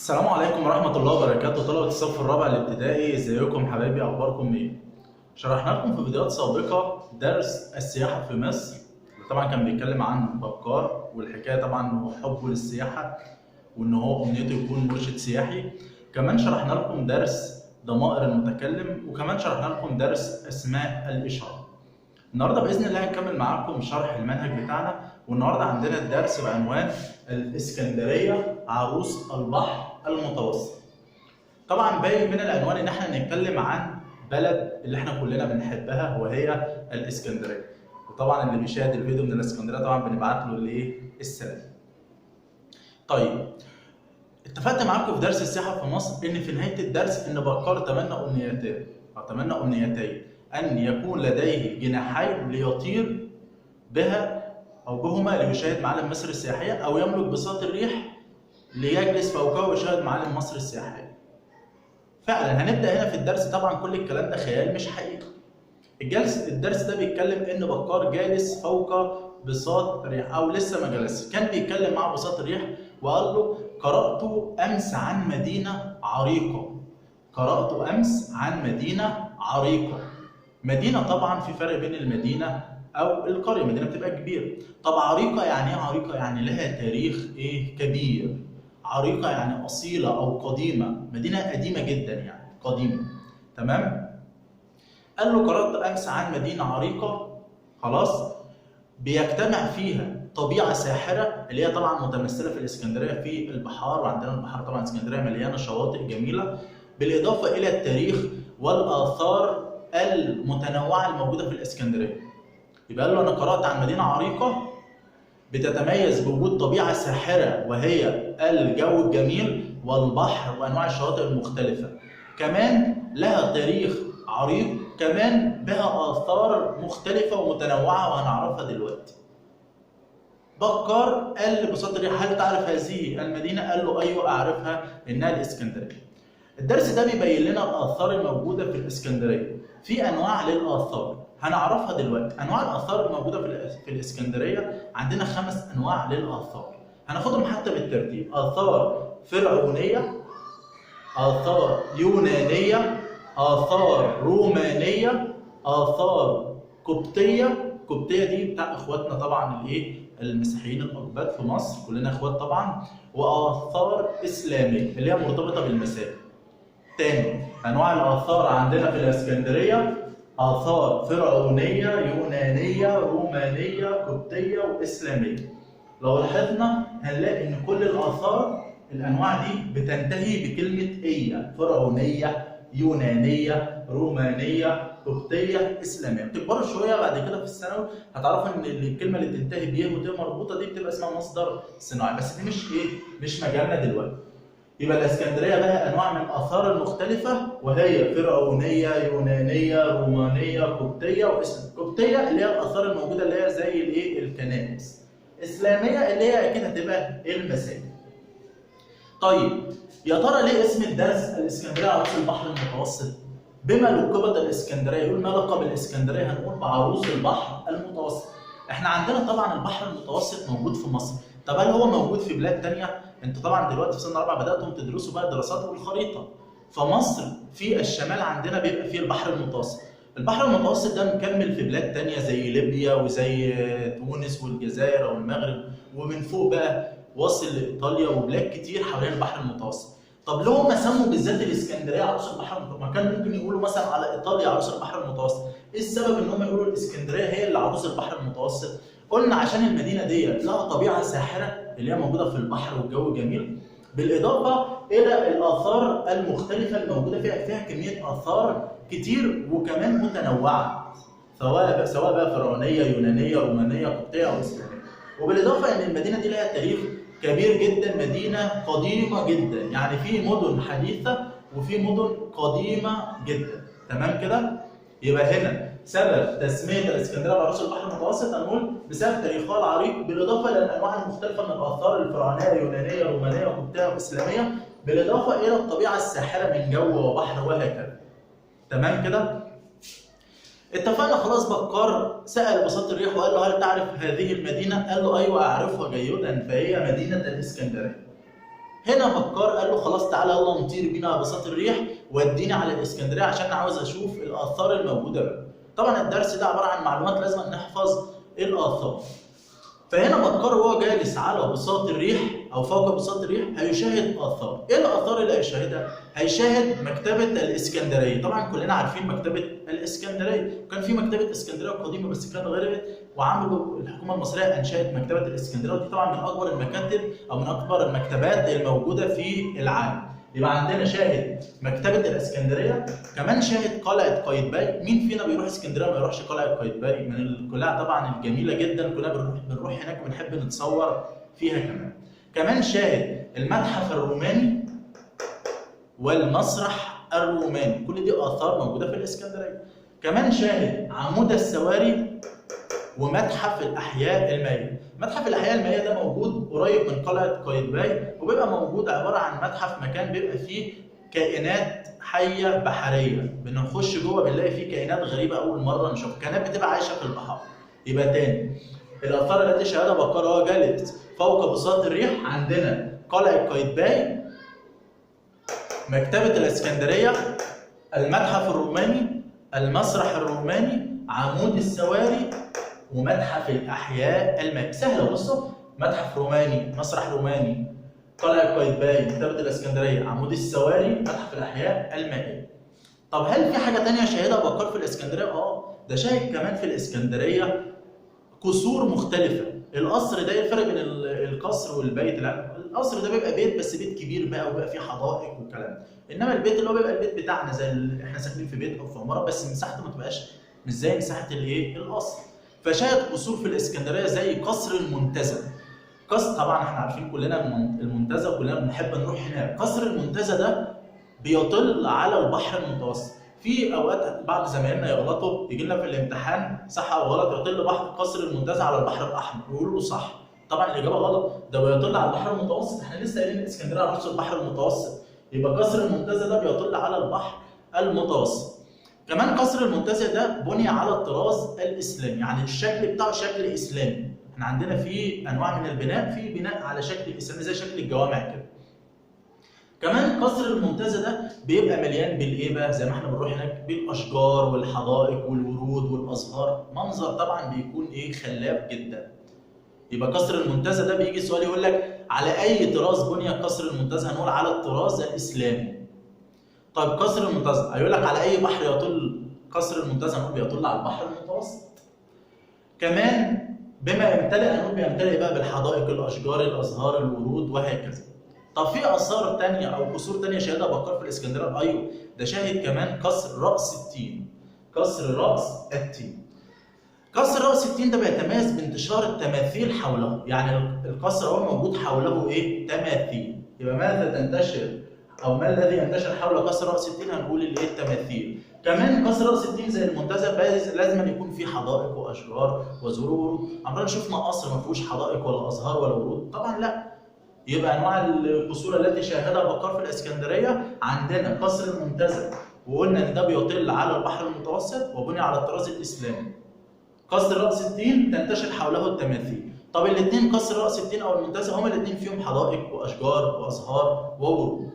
السلام عليكم ورحمة الله وبركاته. طلبة الصف الرابع الابتدائي، ازيكم حبايبي؟ اخباركم ايه؟ شرحنا لكم في فيديوهات سابقة درس السياحة في مصر، طبعا كان بيتكلم عن بكار، والحكاية طبعا انه حبه للسياحة وان هو امنيته يكون مرشد سياحي. كمان شرحنا لكم درس ضمائر المتكلم، وكمان شرحنا لكم درس اسماء الاشارة. النهارده باذن الله هنكمل معاكم شرح المنهج بتاعنا، والنهارده عندنا الدرس بعنوان الاسكندريه عروس البحر المتوسط. طبعا باين من العنوان ان احنا هنتكلم عن بلد اللي احنا كلنا بنحبها وهي الاسكندريه، وطبعا اللي بيشاهد الفيديو من الاسكندريه طبعا بنبعت له الايه؟ السلام. طيب، اتفقت معاكم في درس السياحه في مصر ان في نهايه الدرس ان بكار تمنى امنيتين أن يكون لديه جناحين ليطير بها أو بهما ليشاهد معالم مصر السياحية، أو يملك بساط الريح ليجلس فوقه ويشاهد معالم مصر السياحية. فعلا هنبدأ هنا في الدرس، طبعا كل الكلام ده خيال مش حقيقي. الدرس ده بيتكلم إن بكار جالس فوق بساط الريح، أو لسه ما جلسش، كان بيتكلم مع بساط الريح وقال له: قرأت أمس عن مدينة عريقة. قرأت أمس عن مدينة عريقة. مدينة طبعا في فرق بين المدينة أو القرية، المدينة بتبقى كبيرة. طب عريقة يعني إيه؟ عريقة يعني لها تاريخ إيه؟ كبير. عريقة يعني أصيلة أو قديمة، مدينة قديمة جدا يعني قديمة. تمام؟ قال له: قرأت أمس عن مدينة عريقة. خلاص؟ بيجتمع فيها طبيعة ساحرة اللي هي طبعا متمثلة في الإسكندرية في البحار، وعندنا البحر طبعا اسكندرية مليانة شواطئ جميلة، بالإضافة إلى التاريخ والآثار المتنوعة الموجودة في الإسكندرية. يبقى له: أنا قرأت عن مدينة عريقة بتتميز بوجود طبيعة ساحرة وهي الجو الجميل والبحر وأنواع الشواطئ المختلفة، كمان لها تاريخ عريق، كمان بها آثار مختلفة ومتنوعة وهنعرفها دلوقتي. بكار قال لبساط الريح: هل تعرف هذه المدينة؟ قال له: أيوه أعرفها، إنها الإسكندرية. الدرس ده بيبين لنا الآثار الموجودة في الإسكندرية. في أنواع للآثار هنعرفها دلوقتي. أنواع الآثار الموجودة في الإسكندرية عندنا 5 أنواع للآثار، هناخدهم حتى بالترتيب: آثار فرعونية، آثار يونانية، آثار رومانية، آثار قبطية. قبطية دي بتاع إخواتنا طبعا الإيه؟ المسيحيين الأقباط في مصر، كلنا إخوات طبعا. وآثار إسلامية اللي هي مرتبطة بالمساجد. تاني انواع الاثار عندنا في الاسكندريه: اثار فرعونيه، يونانيه، رومانيه، قبطيه، واسلاميه. لو لاحظنا هنلاقي ان كل الاثار الانواع دي بتنتهي بكلمه ايه: فرعونيه، يونانيه، رومانيه، قبطيه، اسلاميه. بتكبروا شويه بعد كده في الثانوي هتعرفوا ان الكلمه اللي بتنتهي بيه وت مربوطه دي بتبقى اسمها مصدر صناعي، بس دي مش مجالنا دلوقتي. يبقى الاسكندريه لها انواع من الاثار المختلفه وهي فرعونيه، يونانيه، رومانيه، قبطيه، واسلاميه. قبطيه اللي هي الاثار الموجوده اللي هي زي الايه؟ الكنائس. اسلاميه اللي هي اكيد هتبقى المساجد. طيب، يا ترى ليه اسم الدرس الاسكندريه عروس البحر المتوسط؟ بما لقبت الاسكندريه، يقول ما لقب الاسكندريه؟ هنقول بعروس البحر المتوسط. احنا عندنا طبعا البحر المتوسط موجود في مصر، طب هل هو موجود في بلاد ثانيه؟ انتوا طبعا دلوقتي في سنه 4 بداتم تدرسوا بقى الدراسات والخريطه. فمصر في الشمال عندنا بيبقى فيه البحر المتوسط. البحر المتوسط ده مكمل في بلاد تانية زي ليبيا وزي تونس والجزائر او المغرب، ومن فوق بقى واصل لايطاليا وبلاد كتير حوالين البحر المتوسط. طب ليه هم سموا بالذات الاسكندريه عروس البحر المتوسط؟ ما كان ممكن يقولوا مثلا على ايطاليا عروس البحر المتوسط. ايه السبب ان هم يقولوا الاسكندريه هي اللي عروس البحر المتوسط؟ قلنا عشان المدينه دي لها طبيعه ساحره اللي هي موجوده في البحر والجو جميل، بالاضافه الى الاثار المختلفه الموجوده فيها كميه اثار كتير وكمان متنوعه، سواء بقى فرعونيه، يونانيه، رومانيه، قبطيه، او اسلاميه. وبالاضافه ان المدينه دي لها تاريخ كبير جدا، مدينه قديمه جدا، يعني في مدن حديثه وفي مدن قديمه جدا. تمام كده؟ يبقى هنا سبب تسميه الاسكندريه بعروس البحر المتوسط هنقول بسبب تاريخها العريق، بالاضافه الى الانواع المختلفه من الاثار الفرعونيه، يونانيه، رومانيه، قبطيه، واسلاميه، بالاضافه الى الطبيعه الساحره من جو وبحر وهكذا. تمام كده؟ اتفقنا خلاص. بكار سال بساط الريح وقال له: هل تعرف هذه المدينه؟ قال له: ايوه اعرفها جيدا، فهي مدينه الاسكندريه. هنا بكار قال له خلاص تعالى يلا نطير بينا بساط الريح وديني على الاسكندريه عشان عاوز اشوف الاثار الموجوده بقى. طبعا الدرس ده عباره عن معلومات لازم نحفظ الاثار. فهنا بكار وهو جالس على بساط الريح او فوق بساط الريح هيشاهد اثار. ايه الاثار اللي هيشاهدها؟ هيشاهد مكتبه الاسكندريه. طبعا كلنا عارفين مكتبه الاسكندريه، وكان في مكتبه اسكندريه القديمه بس كانت غرقت، وعملوا الحكومه المصريه انشات مكتبه الاسكندريه، ودي طبعا من اكبر المكاتب او من اكبر المكتبات الموجوده في العالم. يبقى عندنا شاهد مكتبه الاسكندريه، كمان شاهد قلعه قايتباي. مين فينا بيروح اسكندريه ما يروحش قلعه قايتباي؟ من القلاع طبعا الجميله جدا، كلنا بنروح هناك وبنحب نتصور فيها. كمان شاهد المتحف الروماني والمسرح الروماني، كل دي اثار موجوده في الاسكندريه. كمان شاهد عمود السواري ومتحف الاحياء المائيه. متحف الاحياء المائيه ده موجود قريب من قلعه قايتباي، وبيبقى موجود عباره عن متحف، مكان بيبقى فيه كائنات حيه بحريه، بنخش جوه بنلاقي فيه كائنات غريبه اول مره نشوفها، كائنات بتبقى عايشه في البحر. يبقى تاني الاثار التي شاهدها بكار وهو جالس فوق بساط الريح، عندنا قلعه قايتباي، مكتبه الاسكندريه، المتحف الروماني، المسرح الروماني، عمود السواري، ومتحف الاحياء المائيه. سهله، بصوا، متحف روماني، مسرح روماني، قلعه قايتباي، مكتبه الاسكندريه، عمود السواري، متحف الاحياء المائيه. طب هل في حاجه ثانيه شاهدها بكار في الاسكندريه؟ ده شاهد كمان في الاسكندريه قصور مختلفه. القصر ده ايه الفرق بين القصر والبيت؟ القصر ده بيبقى بيت، بس بيت كبير بقى وبيبقى فيه حدائق والكلام ده، انما البيت اللي هو بيبقى البيت بتاعنا زي اللي احنا ساكنين في بيت او في عماره، بس مساحته ما تبقاش مش زي مساحه الايه؟ القصر. فشاهد قصور في الاسكندريه زي قصر المنتزه. قصر طبعا احنا عارفين كلنا المنتزه وكلنا بنحب نروح هناك. قصر المنتزه ده بيطل على البحر المتوسط. في اوقات بعض زمايلنا يغلطوا، يجي لنا في الامتحان صح او غلط، يطل بحر قصر المنتزه على البحر الاحمر، يقولوا له صح. طبعا الاجابه غلط، ده بيطل على البحر المتوسط، احنا لسه قايلين الاسكندريه على نص البحر المتوسط، يبقى قصر المنتزه ده بيطل على البحر المتوسط. كمان قصر المنتزه ده بني على الطراز الاسلامي، يعني الشكل بتاعه شكل اسلامي. احنا عندنا في انواع من البناء، في بناء على شكل اسلامي زي شكل الجوامع كده. كمان قصر المنتزه ده بيبقى مليان بالايه بقى؟ زي ما احنا بنروح هناك، بالاشجار والحدائق والورود والازهار، منظر طبعا بيكون ايه؟ خلاب جدا. يبقى قصر المنتزه ده بيجي سؤال يقول لك على اي طراز بني قصر المنتزه؟ هنقول على الطراز الاسلامي. طيب قصر المنتزه هيقول لك على اي بحر يطل قصر المنتزه؟ هنقول بيطل على البحر المتوسط. كمان بما يمتلئ هنقول بيمتلئ بقى بالحدائق، الاشجار، الازهار، الورود، وهكذا. طب في اثار ثانيه او قصور ثانيه شاهدها بكار في الاسكندريه؟ ايوه، ده شاهد كمان قصر راس التين. قصر راس التين. قصر راس التين ده بيتميز بانتشار التماثيل حوله، يعني القصر هو موجود حوله ايه؟ تماثيل. يبقى ماذا تنتشر او ما الذي ينتشر حول قصر راس التين؟ هنقول الايه؟ التماثيل. كمان قصر راس التين زي المنتزه لازم أن يكون فيه حدائق واشجار وزهور وورود. عمرنا شفنا قصر ما فيهوش حدائق ولا ازهار ولا ورود؟ طبعا لا. يبقى انواع القصور التي شاهدها بكار في الاسكندريه عندنا قصر المنتزه، وقلنا ان ده بيطل على البحر المتوسط وبني على الطراز الاسلامي. قصر راس التين تنتشر حوله التماثيل. طب الاثنين قصر راس التين او المنتزه هما الاثنين فيهم حدائق واشجار وازهار وورود.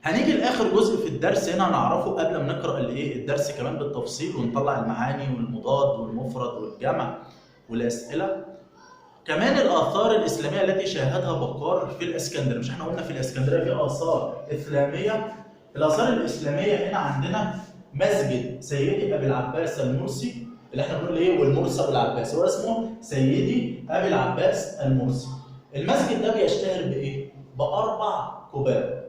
هنيجي لاخر جزء في الدرس هنا هنعرفه قبل ما نقرا الايه؟ الدرس كمان بالتفصيل ونطلع المعاني والمضاد والمفرد والجمع والاسئله. كمان الاثار الاسلاميه التي شاهدها بكار في الاسكندريه. مش احنا قلنا في الاسكندريه في اثار اسلاميه؟ الاثار الاسلاميه هنا عندنا مسجد سيدي ابي العباس المرسي، اللي احنا بنقول ايه؟ والمرسي ابو العباس، هو اسمه سيدي ابي العباس المرسي. المسجد ده بيشتهر بايه؟ باربع قباب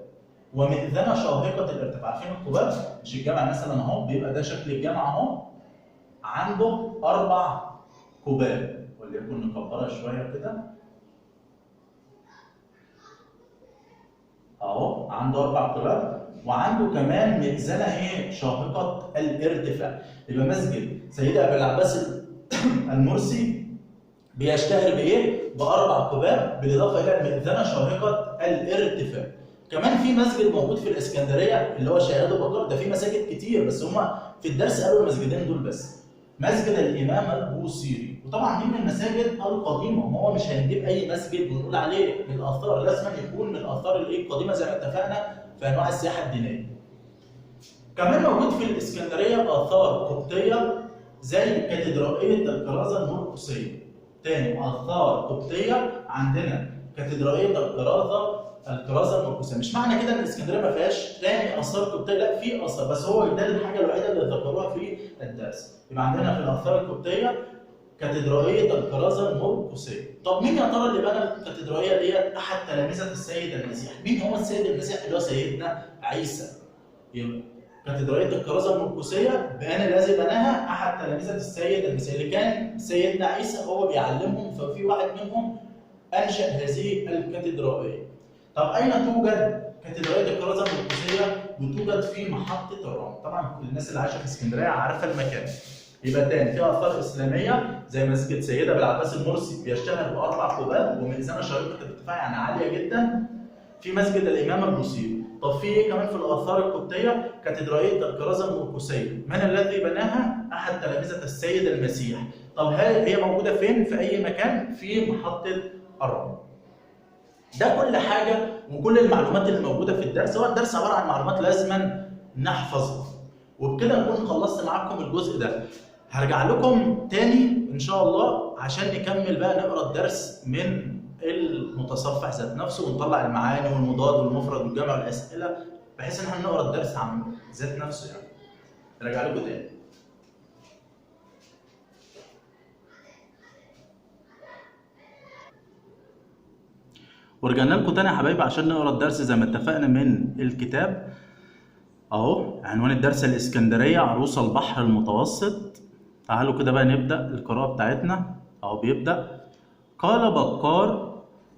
ومئذنه شاهقه الارتفاع. عارفين القباب؟ مش الجامع مثلا اهو بيبقى ده شكل الجامع اهو، عنده 4 قباب، وليكن نكبرها شويه كده اهو، عنده 4 قباب وعنده كمان مئذنه ايه؟ شاهقه الارتفاع. يبقى مسجد سيدي ابي العباس المرسي بيشتهر بايه؟ ب4 قباب بالاضافه الى المئذنه شاهقه الارتفاع. كمان في مسجد موجود في الاسكندريه اللي هو شاهده بكار، ده في مساجد كتير بس هم في الدرس قالوا المسجدين دول بس. مسجد الامام البوصيري. وطبعا دي من المساجد القديمه، ما هو مش هنجيب اي مسجد ونقول عليه من الاثار، لازم يكون من الاثار القديمه زي ما اتفقنا في انواع السياحه الدينيه. كمان موجود في الاسكندريه اثار قبطيه زي كاتدرائيه الكرازه المرقسيه. تاني اثار قبطيه عندنا كاتدرائيه الكرازه المرقسيه. مش معنى كده ان الاسكندريه ما فيهاش تاني اثار قبطيه، لا في اثار، بس هو ده الحاجه الوحيده اللي ذكروها في الدرس. يبقى عندنا في الاثار القبطيه كاتدرائيه الكرازه المرقسيه. طب مين يا ترى اللي بنى الكاتدرائيه ديت؟ احد تلامذه السيد المسيح. مين هو السيد المسيح؟ اللي هو سيدنا عيسى. يبقى كاتدرائيه الكرازه المرقسيه بان الذي بناها احد تلامذه السيد المسيح، اللي كان سيدنا عيسى هو بيعلمهم، ففي واحد منهم انشا هذه الكاتدرائيه. طب اين توجد كاتدرائيه الكرازه المرقسيه؟ بتوجد في محطه الرمل. طبعا كل الناس اللي عايشه في اسكندريه عارفه المكان. يبقى تاني في اثار اسلاميه زي مسجد سيده بالعباس المرسي بيشتهر باربع قباب وميزانه شريطه الارتفاع يعني عاليه جدا. في مسجد الامام البوصيري. طب في ايه كمان في الاثار القبطيه؟ كاتدرائيه الكرازه المرقسيه. من الذي بناها؟ احد تلامذه السيد المسيح. طب هل هي موجوده فين؟ في اي مكان؟ في محطه الرمل. ده كل حاجه وكل المعلومات اللي موجوده في الدرس. هو الدرس عباره عن معلومات لازما نحفظها. وبكده نكون خلصت معاكم الجزء ده. هرجع لكم تاني ان شاء الله عشان نكمل بقى نقرا الدرس من المتصفح ذات نفسه ونطلع المعاني والمضاد والمفرد والجمع والاسئله، بحيث ان احنا نقرا الدرس عن ذات نفسه يعني. هرجع لكم تاني. ورجعنا لكم تاني يا حبايبي عشان نقرا الدرس زي ما اتفقنا من الكتاب. اهو عنوان الدرس: الاسكندريه عروس البحر المتوسط. تعالوا كده بقى نبدا القراءه بتاعتنا. اهو بيبدا: قال بكار: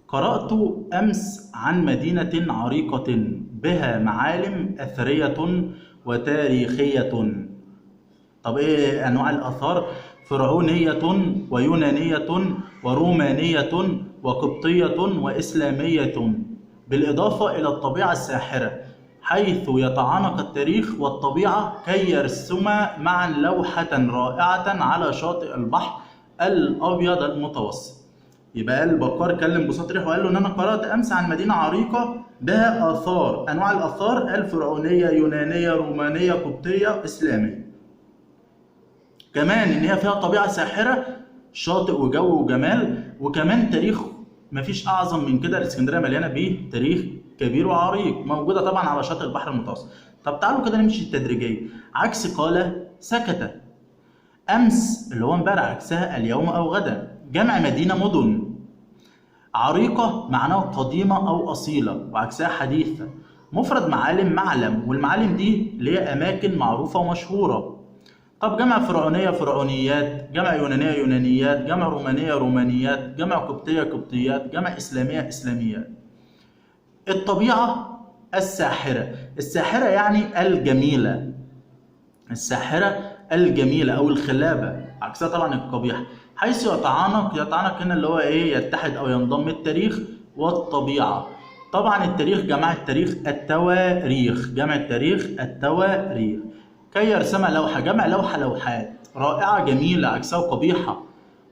قرات امس عن مدينه عريقه بها معالم اثريه وتاريخيه. طب ايه انواع الاثار؟ فرعونيه ويونانيه ورومانيه وقبطيه واسلاميه، بالاضافه الى الطبيعه الساحره، حيث يتعانق التاريخ والطبيعة كي يرسما معا لوحة رائعة على شاطئ البحر الأبيض المتوسط. يبقى قال بكار كلم بصوت ريح وقال له إن أنا قرأت أمس عن مدينة عريقة بها آثار. أنواع الآثار: الفرعونية، يونانية، رومانية، قبطية، إسلامية. كمان إن هي فيها طبيعة ساحرة، شاطئ وجو وجمال، وكمان تاريخ مفيش أعظم من كده. الإسكندرية مليانة بيه تاريخ كبير وعريق، موجودة طبعا على شاطئ البحر المتوسط. طب تعالوا كده نمشي تدريجيا. عكس قال سكت. أمس اللي هو امبارح، عكسها اليوم أو غدا. جمع مدينة مدن. عريقة معناه قديمة أو أصيلة، وعكسها حديثة. مفرد معالم معلم، والمعالم دي اللي هي أماكن معروفة ومشهورة. طب جمع فرعونية فرعونيات، جمع يونانية يونانيات، جمع رومانية رومانيات، جمع قبطية قبطيات، جمع إسلامية إسلاميات. الطبيعة الساحرة. الساحرة يعني الجميلة. الساحرة الجميلة أو الخلابة، عكسها طبعا القبيحة. حيث يتعانق هنا اللي هو إيه؟ يتحد أو ينضم التاريخ والطبيعة. طبعا التاريخ جمع التاريخ التواريخ، جمع التاريخ التواريخ. كي يرسم لوحة، جمع لوحة لوحات رائعة جميلة، عكسها قبيحة.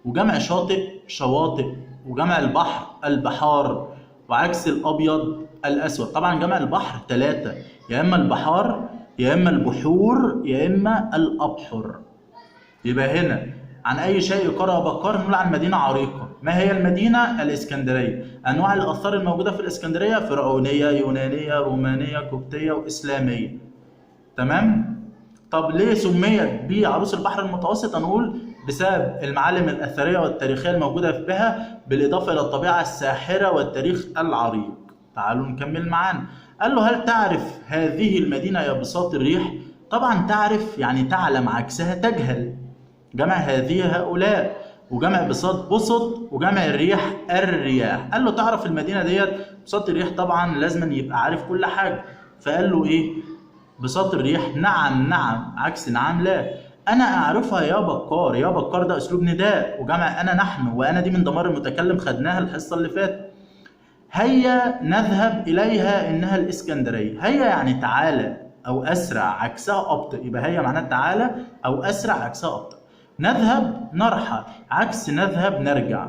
وجمع شاطئ شواطئ، وجمع البحر البحار، وعكس الابيض الاسود. طبعا جمع البحر 3، يا اما البحار يا اما البحور يا اما الابحر. يبقى هنا عن اي شيء قرأ بكار نقول عن مدينه عريقه. ما هي المدينه؟ الاسكندريه. انواع الاثار الموجوده في الاسكندريه: فرعونيه، يونانيه، رومانيه، قبطيه، واسلاميه. تمام؟ طب ليه سميت بعروس البحر المتوسط؟ هنقول بسبب المعالم الأثرية والتاريخية الموجودة بها، بالإضافة إلى الطبيعة الساحرة والتاريخ العريق. تعالوا نكمل معانا. قال له: هل تعرف هذه المدينة يا بساط الريح؟ طبعا تعرف يعني تعلم، عكسها تجهل. جمع هذه هؤلاء، وجمع بساط بسط، وجمع الريح الرياح. قال له: تعرف المدينة ديت؟ بساط الريح طبعا لازم يبقى عارف كل حاجة. فقال له إيه؟ بساط الريح: نعم نعم، عكس نعم لا. أنا أعرفها يا بكار. يا بكار ده أسلوب نداء، وجمع أنا نحن، وأنا دي من ضمائر المتكلم خدناها الحصة اللي فاتت. هيا نذهب إليها إنها الإسكندرية. هيا يعني تعالى أو أسرع، عكسها أبطئ. يبقى هيا معناها تعالى أو أسرع، عكسها أبطئ. نذهب نرحل، عكس نذهب نرجع.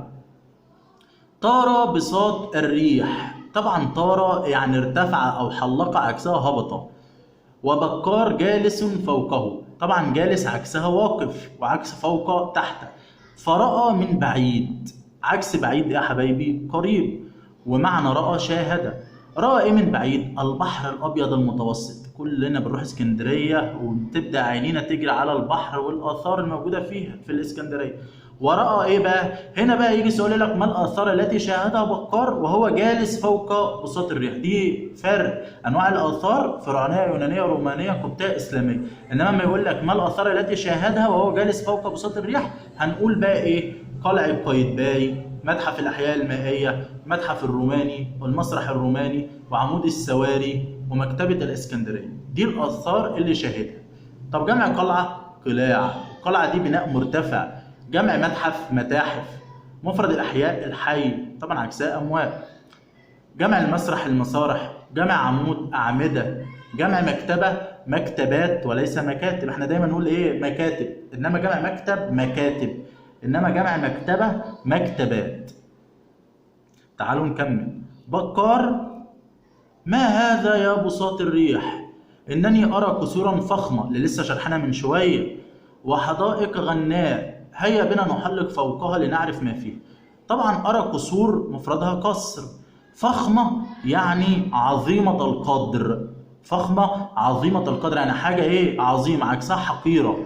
طار بساط الريح، طبعا طار يعني ارتفع أو حلق، عكسها هبط. وبكار جالس فوقه، طبعا جالس عكسها واقف، وعكس فوق تحت. فرأى من بعيد، عكس بعيد يا حبايبي قريب، ومعنى رأى شاهد. رأى ايه من بعيد؟ البحر الأبيض المتوسط. كلنا بنروح اسكندرية وبتبدأ عينينا تجري على البحر والآثار الموجودة فيها في الاسكندرية. ورأى ايه بقى؟ هنا بقى يجي سؤال لك ما الآثار التي شاهدها بكار وهو جالس فوق بساط الريح؟ دي فرق انواع الآثار، فرعونية، يونانية، رومانية، قبطية، إسلامية. انما ما يقول لك ما الآثار التي شاهدها وهو جالس فوق بساط الريح، هنقول بقى ايه؟ قلعة قايتباي، متحف الأحياء المائية، متحف الروماني والمسرح الروماني وعمود السواري ومكتبة الإسكندرية. دي الآثار اللي شاهدها. طب جمع قلعة قلاع، القلعة دي بناء مرتفع. جمع متحف متاحف. مفرد الأحياء الحي، طبعا عكسها أموات. جمع المسرح المسارح. جمع عمود أعمدة. جمع مكتبة مكتبات وليس مكاتب. احنا دايما نقول ايه؟ مكاتب، انما جمع مكتب مكاتب، انما جمع مكتبة مكتبات. تعالوا نكمل. بكار: ما هذا يا بساط الريح؟ انني ارى قصورا فخمة، اللي لسه شرحنا من شوية، وحدائق غناء، هيا بنا نحلق فوقها لنعرف ما فيه. طبعا ارى قصور مفردها قصر. فخمة يعني عظيمة القدر، فخمة عظيمة القدر يعني حاجة ايه؟ عظيمة، عكسها حقيرة.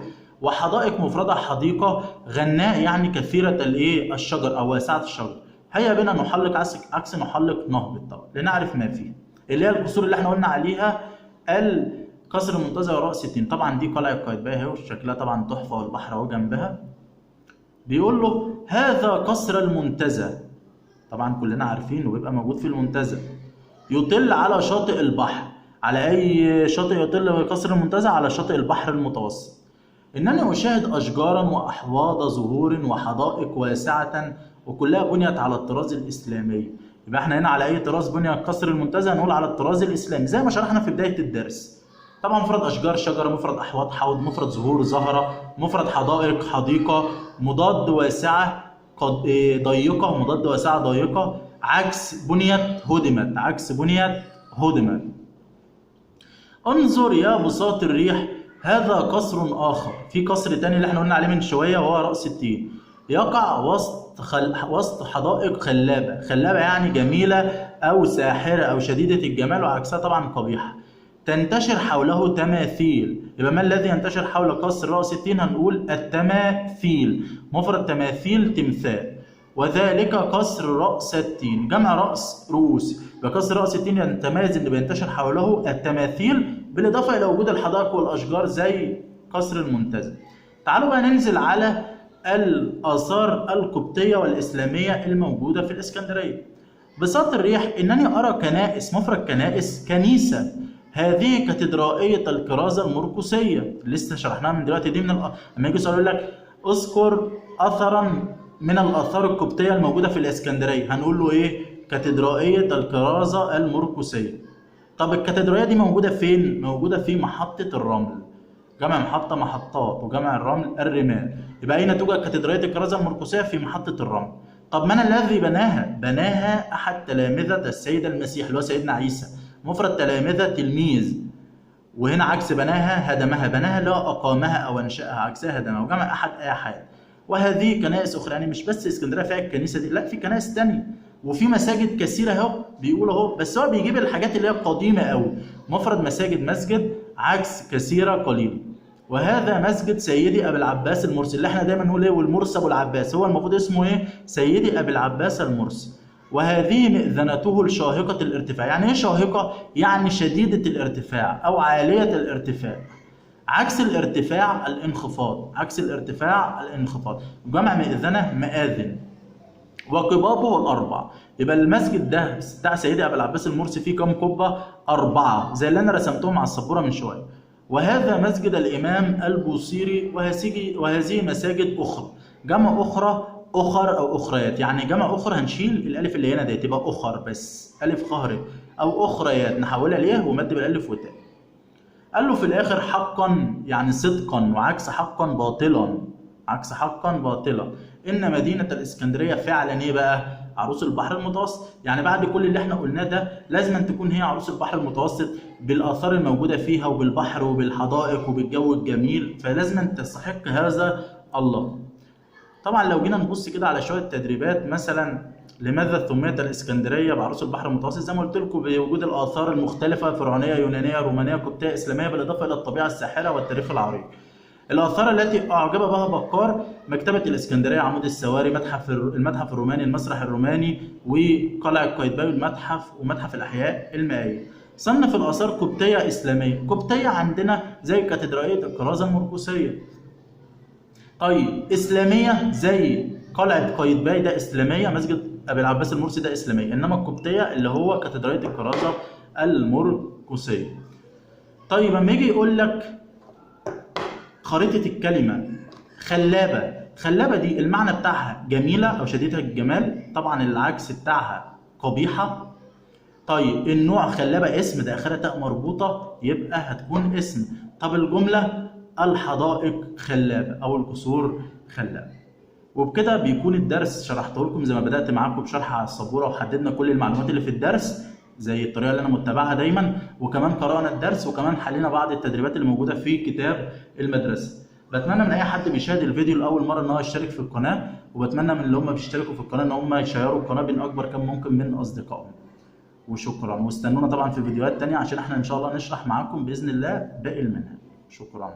وحدائق مفردها حديقة. غناء يعني كثيرة الايه؟ الشجر او واسعة الشجر. هيا بنا نحلق، عكس نحلق نهبط طبعا لنعرف ما فيه، اللي هي القصور اللي احنا قلنا عليها. القصر المنتزه ورأس التين، طبعا دي قلعة قايتباي اهي، شكلها طبعا تحفة، والبحر اهو جنبها. بيقول له هذا قصر المنتزه، طبعا كلنا عارفين وبيبقى موجود في المنتزه. يطل على شاطئ البحر. على اي شاطئ يطل قصر المنتزه؟ على شاطئ البحر المتوسط. انني اشاهد اشجارا واحواض زهور وحدائق واسعه، وكلها بنيت على الطراز الاسلامي. يبقى احنا هنا على اي طراز بني قصر المنتزه؟ نقول على الطراز الاسلامي، زي ما شرحنا في بدايه الدرس. طبعا مفرد اشجار شجره، مفرد احواض حوض، مفرد زهور زهره، مفرد حدائق حديقه، مضاد واسعه ضيقه، مضاد واسعه ضيقه، عكس بنيت هدمت، عكس بنيت هدمت. انظر يا بساط الريح، هذا قصر اخر، في قصر تاني اللي احنا قلنا عليه من شويه وهو رأس التين، يقع وسط حدائق خلابه. خلابه يعني جميله او ساحره او شديده الجمال، وعكسها طبعا قبيحه. تنتشر حوله تماثيل. يبقى ما الذي ينتشر حول قصر رأس التين؟ هنقول التماثيل، مفرد تماثيل تمثال. وذلك قصر رأس التين، جمع رأس رؤوس. يبقى قصر رأس التين يتميز ان بينتشر حوله التماثيل، بالاضافه الى وجود الحدائق والاشجار زي قصر المنتزه. تعالوا بقى ننزل على الآثار القبطية والإسلامية الموجودة في الإسكندرية. بساط الريح: إنني أرى كنائس، مفرد كنائس كنيسة. هذه كاتدرائية الكرازة المرقسية، لسه شرحناها من دلوقتي. دي لما يجي يقول لك اذكر أثرا من الآثار القبطية الموجودة في الإسكندرية، هنقول له إيه؟ كاتدرائية الكرازة المرقسية. طب الكاتدرائية دي موجودة فين؟ موجودة في محطة الرمل. جمع محطة محطات، وجمع الرمل الرمال. يبقى أين توجد كاتدرائية الكرازة المرقسية؟ في محطة الرمل. طب من الذي بناها؟ بناها أحد تلامذة السيد المسيح اللي هو سيدنا عيسى. مفرد تلامذة تلميذ، وهنا عكس بناها هدمها. بناها اللي هو أقامها أو أنشأها، عكسها هدمها. وجمع أحد آحاد. وهذه كنائس أخرى، يعني مش بس اسكندرية فيها الكنيسة دي، لا، في كنائس تانية وفي مساجد كثيرة أهو. بيقول أهو، بس هو بيجيب الحاجات اللي هي قديمة أوي. مفرد مساجد مسجد، عكس كثيرة قليلة. وهذا مسجد سيدي ابي العباس المرسي، اللي احنا دايما نقول ايه؟ والمرسي ابو العباس، هو المفروض اسمه ايه؟ سيدي ابي العباس المرسي. وهذه مئذنته الشاهقة الارتفاع. يعني ايه شاهقة؟ يعني شديدة الارتفاع او عالية الارتفاع. عكس الارتفاع الانخفاض، عكس الارتفاع الانخفاض. جمع مئذنة مآذن. وقبابه الأربع. يبقى المسجد ده بتاع سيدي ابي العباس المرسي فيه كام قبة؟ 4، زي اللي انا رسمتهم على السبورة من شوية. وهذا مسجد الإمام البوصيري. وهذه مساجد أخرى. جمع أخرى، أخر أو أخريات. يعني جمع أخرى هنشيل الألف اللي هنا دي، تبقى أخر بس، ألف قهر، أو أخريات نحولها ليه ومد بالألف والتاء. قال له في الآخر حقا يعني صدقا، وعكس حقا باطلا. عكس حقا باطلة. إن مدينة الإسكندرية فعلا إيه بقى؟ عروس البحر المتوسط. يعني بعد كل اللي احنا قلناه ده لازم أن تكون هي عروس البحر المتوسط بالآثار الموجودة فيها وبالبحر وبالحدائق وبالجو الجميل، فلازم أن تستحق هذا اللقب. طبعا لو جينا نبص كده على شوية تدريبات، مثلا لماذا سميت الإسكندرية بعروس البحر المتوسط؟ زي ما قلت لكم بوجود الآثار المختلفة، فرعونية، يونانية، رومانية، قبطية، إسلامية، بالإضافة إلى الطبيعة الساحرة والتاريخ العريق. الآثار التي أعجب بها بكار: مكتبة الإسكندرية، عمود السواري، المتحف الروماني، المسرح الروماني، وقلعة قايتباي، والمتحف ومتحف الأحياء المائية. صنف الآثار قبطية إسلامية. قبطية عندنا زي كاتدرائية الكرازة المرقسية. طيب إسلامية زي قلعة قايتباي ده إسلامية، مسجد أبي العباس المرسي ده إسلامية، إنما القبطية اللي هو كاتدرائية الكرازة المرقسية. طيب لما يجي يقول لك خريطة الكلمة خلابة، خلابة دي المعنى بتاعها جميلة أو شديدة الجمال، طبعا العكس بتاعها قبيحة. طيب النوع خلابة اسم، ده آخرها تاء مربوطة يبقى هتكون اسم. طب الجملة الحدائق خلابة أو القصور خلابة. وبكده بيكون الدرس شرحته لكم زي ما بدأت معاكم بشرح على السبورة، وحددنا كل المعلومات اللي في الدرس زي الطريقة اللي أنا متبعها دايما، وكمان قرأنا الدرس، وكمان حلينا بعض التدريبات اللي موجودة في كتاب المدرسة. بتمنى من أي حد بيشاهد الفيديو لأول مرة إن هو يشترك في القناة، وبتمنى من اللي هم بيشتركوا في القناة إن هم يشيروا القناة بين أكبر كم ممكن من أصدقائهم. وشكرا، واستنونا طبعا في فيديوهات تانية عشان احنا إن شاء الله نشرح معاكم بإذن الله باقي المنهج. شكرا.